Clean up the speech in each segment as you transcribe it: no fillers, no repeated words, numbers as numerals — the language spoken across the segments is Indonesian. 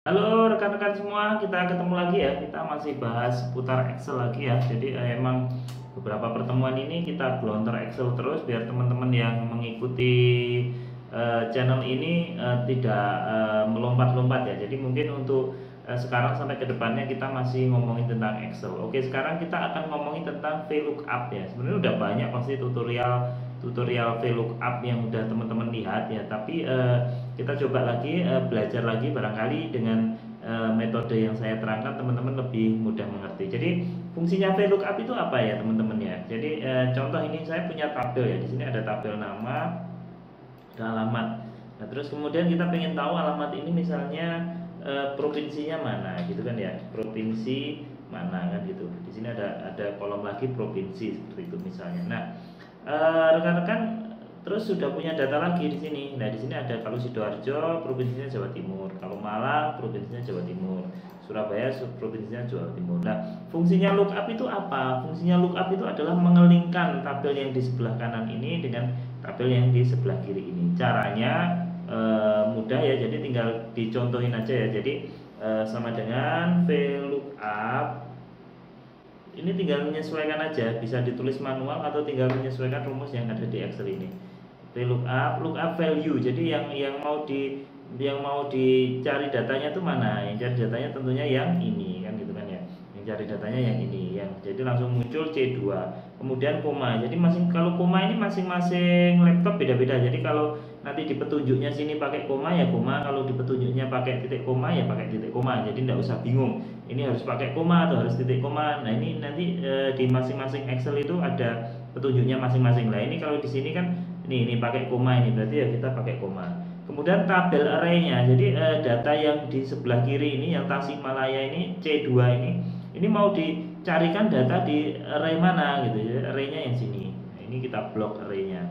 Halo rekan-rekan semua, kita ketemu lagi ya. Kita masih bahas seputar Excel lagi ya. Jadi emang beberapa pertemuan ini kita gelontor Excel terus biar teman-teman yang mengikuti channel ini tidak melompat-lompat ya. Jadi mungkin untuk sekarang sampai ke depannya kita masih ngomongin tentang Excel. Oke, sekarang kita akan ngomongin tentang VLOOKUP ya. Sebenarnya udah banyak pasti tutorial VLOOKUP yang udah teman-teman lihat ya, tapi kita coba lagi belajar lagi barangkali dengan metode yang saya terangkan teman-teman lebih mudah mengerti. Jadi fungsinya VLOOKUP itu apa ya teman-teman ya? Jadi contoh ini saya punya tabel ya. Di sini ada tabel nama, ada alamat. Nah, terus kemudian kita pengen tahu alamat ini misalnya provinsinya mana gitu kan ya. Provinsi mana kan gitu. Di sini ada kolom lagi provinsi seperti itu misalnya. Nah, rekan-rekan terus sudah punya data lagi di sini. Nah, di sini ada kalau Sidoarjo provinsinya Jawa Timur, kalau Malang provinsinya Jawa Timur, Surabaya provinsinya Jawa Timur. Nah, fungsinya lookup itu apa? Fungsinya lookup itu adalah mengelingkan tabel yang di sebelah kanan ini dengan tabel yang di sebelah kiri ini. Caranya mudah ya, jadi tinggal dicontohin aja ya. Jadi sama dengan VLOOKUP ini tinggal menyesuaikan aja, bisa ditulis manual atau tinggal menyesuaikan rumus yang ada di Excel ini. VLOOKUP, lookup value. Jadi yang mau dicari datanya itu mana? Yang cari datanya tentunya yang ini kan gitu kan ya. Yang cari datanya yang ini, yang jadi langsung muncul C2. Kemudian koma. Jadi kalau koma ini masing-masing laptop beda-beda. Jadi kalau nanti di petunjuknya sini pakai koma ya koma, kalau di petunjuknya pakai titik koma ya pakai titik koma. Jadi tidak usah bingung ini harus pakai koma atau harus titik koma. Nah, ini nanti di masing-masing Excel itu ada petunjuknya masing-masing. Lah, ini kalau di sini kan ini pakai koma, ini berarti ya kita pakai koma. Kemudian tabel array-nya. Jadi data yang di sebelah kiri ini yang Tasikmalaya ini C2 ini mau dicarikan data di array mana gitu ya. Array-nya yang sini. Nah, ini kita blok array-nya.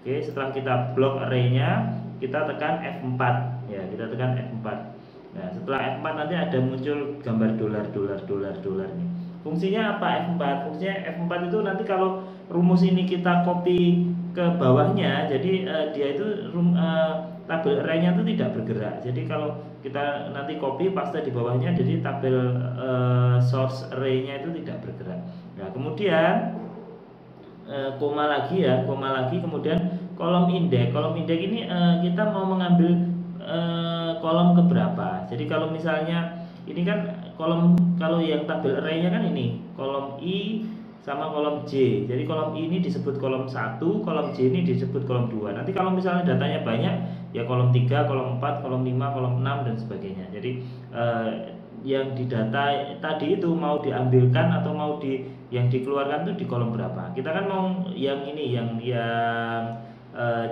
Oke, setelah kita blok array-nya, kita tekan F4 ya, kita tekan F4. Nah, setelah F4 nanti ada muncul gambar dolar nih. Fungsinya apa F4? Fungsinya F4 itu nanti kalau rumus ini kita copy ke bawahnya, jadi dia itu tabel array-nya itu tidak bergerak. Jadi kalau kita nanti copy paste di bawahnya, jadi tabel source array-nya itu tidak bergerak. Nah, kemudian koma lagi ya, koma lagi, kemudian kolom indeks. Kolom indeks ini kita mau mengambil kolom keberapa. Jadi kalau misalnya ini kan kalau yang tabel array-nya kan ini kolom I sama kolom J. Jadi kolom I ini disebut kolom 1, kolom J ini disebut kolom 2. Nanti kalau misalnya datanya banyak ya kolom 3, kolom 4, kolom 5, kolom 6 dan sebagainya. Jadi yang di data tadi itu mau diambilkan atau yang dikeluarkan itu di kolom berapa. Kita kan mau yang ini yang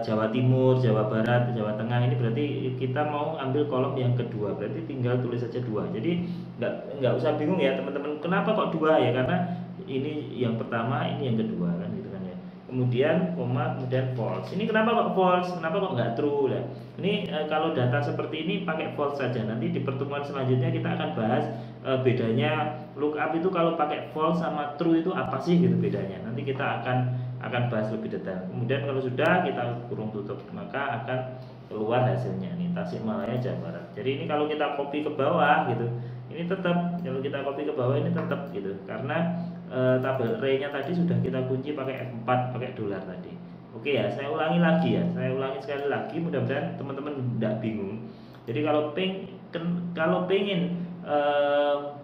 Jawa Timur, Jawa Barat, Jawa Tengah, ini berarti kita mau ambil kolom yang kedua, berarti tinggal tulis saja 2. Jadi nggak usah bingung ya teman-teman, kenapa kok 2 ya, karena ini yang pertama, ini yang kedua kan gitu kan ya. Kemudian koma, kemudian false. Ini kenapa kok false? Kenapa kok nggak true lah? Ini kalau data seperti ini pakai false saja. Nanti di pertemuan selanjutnya kita akan bahas bedanya lookup itu kalau pakai false sama true itu apa sih gitu bedanya. Nanti kita akan bahas lebih detail. Kemudian kalau sudah kita kurung tutup, maka akan keluar hasilnya nih, Tasikmalaya Jawa Barat. Jadi ini kalau kita copy ke bawah gitu, ini tetap, kalau kita copy ke bawah ini tetap gitu, karena tabel array-nya tadi sudah kita kunci pakai F4, pakai dolar tadi. Oke ya, saya ulangi lagi ya, saya ulangi sekali lagi, mudah-mudahan teman-teman tidak bingung. Jadi kalau pengen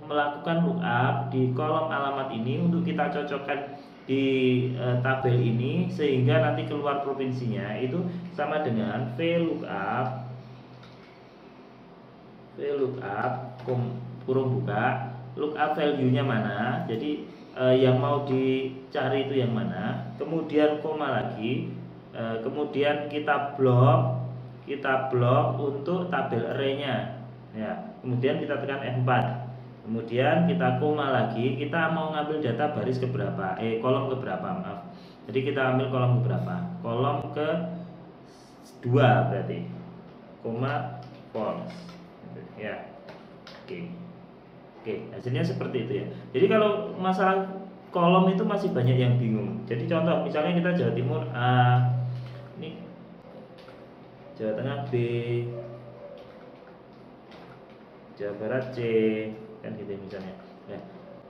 melakukan lookup di kolom alamat ini untuk kita cocokkan di tabel ini sehingga nanti keluar provinsinya, itu sama dengan VLOOKUP kurung buka lookup value-nya mana. Jadi yang mau dicari itu yang mana, kemudian koma lagi, kemudian kita blok untuk tabel array-nya ya, kemudian kita tekan F4. Kemudian kita koma lagi, kita mau ngambil data baris keberapa, kolom keberapa, maaf. Jadi kita ambil kolom keberapa? Kolom ke 2 berarti. Koma false. Ya. Oke, hasilnya seperti itu ya. Jadi kalau masalah kolom itu masih banyak yang bingung. Jadi contoh misalnya kita Jawa Timur A, ini Jawa Tengah B, Jawa Barat C, kan gitu misalnya. Nah,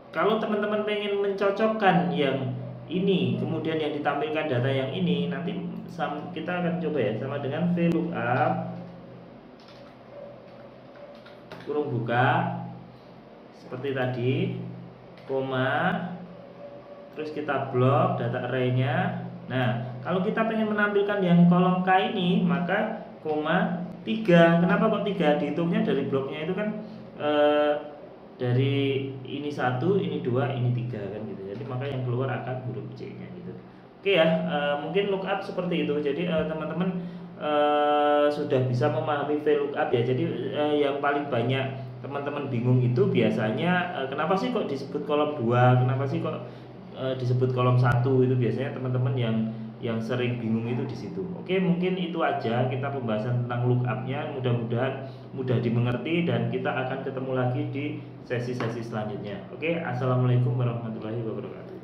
kalau teman-teman pengen mencocokkan yang ini, kemudian yang ditampilkan data yang ini, nanti kita akan coba ya, sama dengan VLOOKUP kurung buka seperti tadi, koma, terus kita blok data array-nya. Nah, kalau kita pengen menampilkan yang kolom K ini, maka koma 3. Kenapa kok 3? Dihitungnya dari bloknya itu kan dari ini 1, ini 2, ini 3 kan gitu. Jadi maka yang keluar akan huruf C-nya gitu. Oke ya, mungkin lookup seperti itu. Jadi teman-teman sudah bisa memahami VLOOKUP ya. Jadi yang paling banyak teman-teman bingung itu biasanya kenapa sih kok disebut kolom 2, kenapa sih kok disebut kolom 1, itu biasanya teman-teman yang sering bingung itu di situ. Oke, mungkin itu aja kita pembahasan tentang lookup-nya. Mudah-mudahan mudah dimengerti dan kita akan ketemu lagi di sesi-sesi selanjutnya. Oke, assalamualaikum warahmatullahi wabarakatuh.